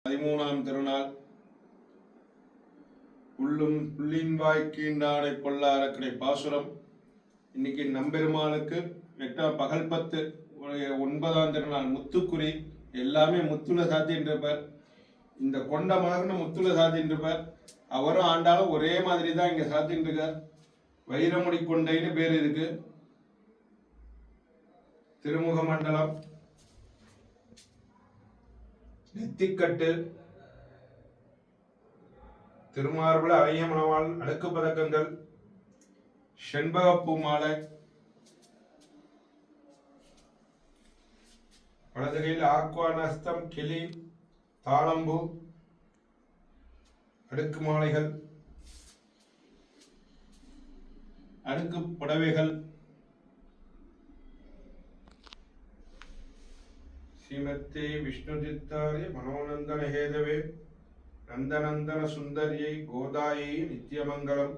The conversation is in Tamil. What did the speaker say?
13ஆம் திருநாள் புள்ளும் புள்ளின் வாய்க்கீண்டானை பொல்லாரக்கடை பாசுரம். இன்னைக்கு நம்பெருமாளுக்கு பகல் 10 9ஆம் திருநாள் முத்துக்குறி. எல்லாமே முத்துல சாத்தின்றிருப்பார். இந்த கொண்ட மலர்னு முத்துல சாத்தின்றிருப்பார். அவரும் ஆண்டாலும் ஒரே மாதிரி தான் இங்க சாத்தின்றிருக்கார். வைரமுடி கொண்டைன்னு பேர் இருக்கு. திருமுக மண்டலம், நெத்திக்கட்டு, திருமார்புல ஐயமனவாள் அடுக்கு பதக்கங்கள், செண்பகப்பூ மாலை, வலதுகையில் ஆக்வானஸ்தம், கிளி, தாளம்பூ, அடுக்கு மாலைகள், அடுக்கு புடவைகள், ஸ்ரீமத்தே விஷ்ணுதித்தாரி மனோநந்தன ஹேதவே நந்தநந்தன சுந்தரியை கோதாயை நித்தியமங்கலம்.